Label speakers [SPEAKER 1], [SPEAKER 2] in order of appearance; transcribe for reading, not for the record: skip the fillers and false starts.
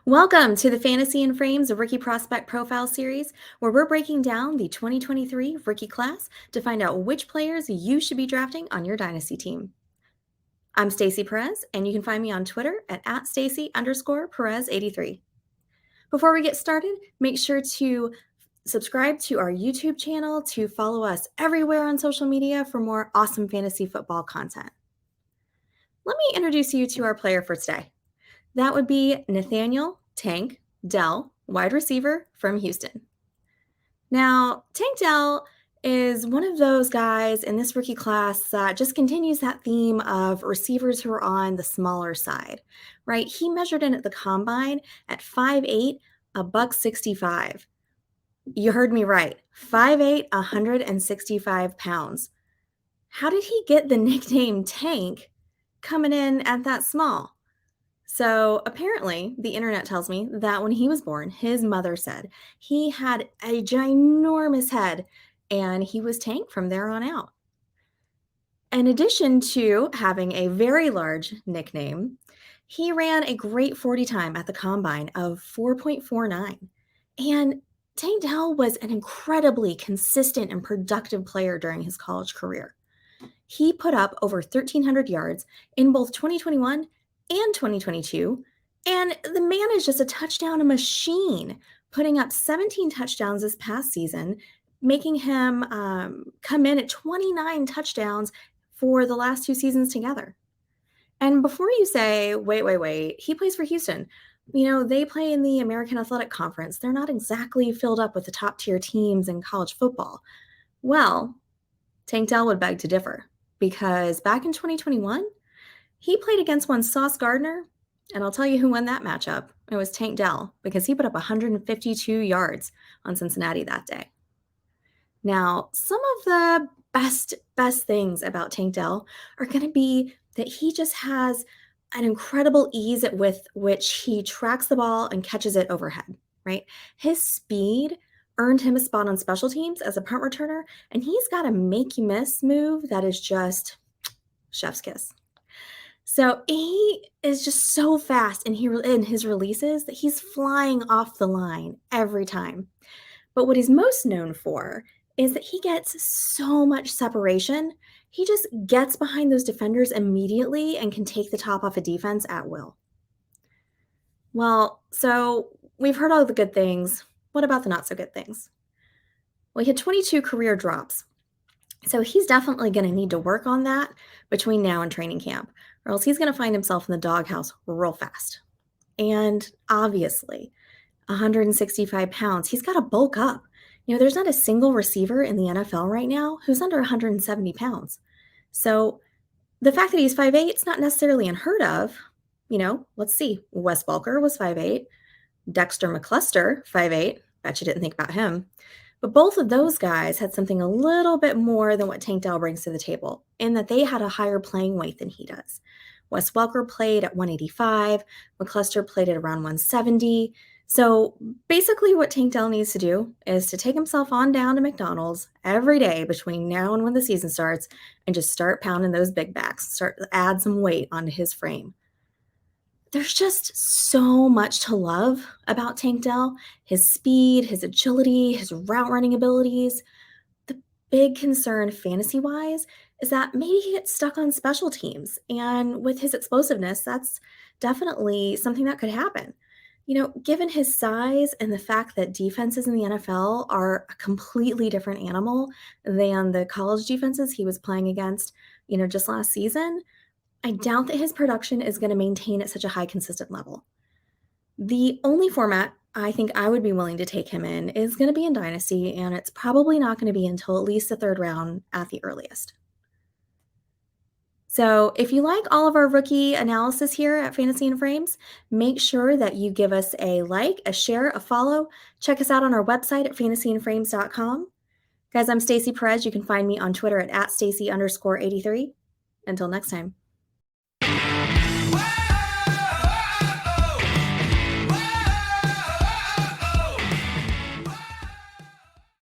[SPEAKER 1] Welcome to the Fantasy and Frames Rookie Prospect Profile Series, where we're breaking down the 2023 rookie class to find out which players you should be drafting on your Dynasty team. I'm Stacy Perez, and you can find me on Twitter at @Stacy_Perez83. Before we get started, make sure to subscribe to our YouTube channel to follow us everywhere on social media for more awesome fantasy football content. Let me introduce you to our player for today. That would be Nathaniel Tank Dell, wide receiver from Houston. Now, Tank Dell is one of those guys in this rookie class that just continues that theme of receivers who are on the smaller side, right? He measured in at the combine at 5'8", a buck 65. You heard me right, 5'8", 165 pounds. How did he get the nickname Tank coming in at that small? So apparently, the internet tells me that when he was born, his mother said he had a ginormous head and he was Tank from there on out. In addition to having a very large nickname, he ran a great 40 time at the combine of 4.49. And Tank Dell was an incredibly consistent and productive player during his college career. He put up over 1,300 yards in both 2021 and 2022, and the man is just a touchdown machine, putting up 17 touchdowns this past season, making him come in at 29 touchdowns for the last two seasons together. And before you say, wait, he plays for Houston. You know, they play in the American Athletic Conference. They're not exactly filled up with the top tier teams in college football. Well, Tank Dell would beg to differ, because back in 2021, he played against one Sauce Gardner, and I'll tell you who won that matchup. It was Tank Dell, because he put up 152 yards on Cincinnati that day. Now, some of the best things about Tank Dell are going to be that he just has an incredible ease with which he tracks the ball and catches it overhead, right? His speed earned him a spot on special teams as a punt returner, and he's got a make you miss move that is just chef's kiss. So he is just so fast in his releases that he's flying off the line every time. But what he's most known for is that he gets so much separation. He just gets behind those defenders immediately and can take the top off a defense at will. Well, so we've heard all the good things. What about the not so good things? Well, he had 22 career drops. So he's definitely going to need to work on that between now and training camp, or else he's going to find himself in the doghouse real fast. And obviously, 165 pounds, he's got to bulk up. You know, there's not a single receiver in the NFL right now who's under 170 pounds. So the fact that he's 5'8", it's not necessarily unheard of. You know, let's see. Wes Welker was 5'8". Dexter McCluster, 5'8". Bet you didn't think about him. But both of those guys had something a little bit more than what Tank Dell brings to the table, in that they had a higher playing weight than he does. Wes Welker played at 185. McCluster played at around 170. So basically what Tank Dell needs to do is to take himself on down to McDonald's every day between now and when the season starts and just start pounding those big backs, start to add some weight onto his frame. There's just so much to love about Tank Dell, his speed, his agility, his route running abilities. The big concern fantasy-wise is that maybe he gets stuck on special teams. And with his explosiveness, that's definitely something that could happen. You know, given his size and the fact that defenses in the NFL are a completely different animal than the college defenses he was playing against, you know, just last season, I doubt that his production is going to maintain at such a high consistent level. The only format I think I would be willing to take him in is going to be in Dynasty, and it's probably not going to be until at least the third round at the earliest. So if you like all of our rookie analysis here at Fantasy and Frames, make sure that you give us a like, a share, a follow. Check us out on our website at fantasyandframes.com. Guys, I'm Stacy Perez. You can find me on Twitter at @Stacy_83. Until next time.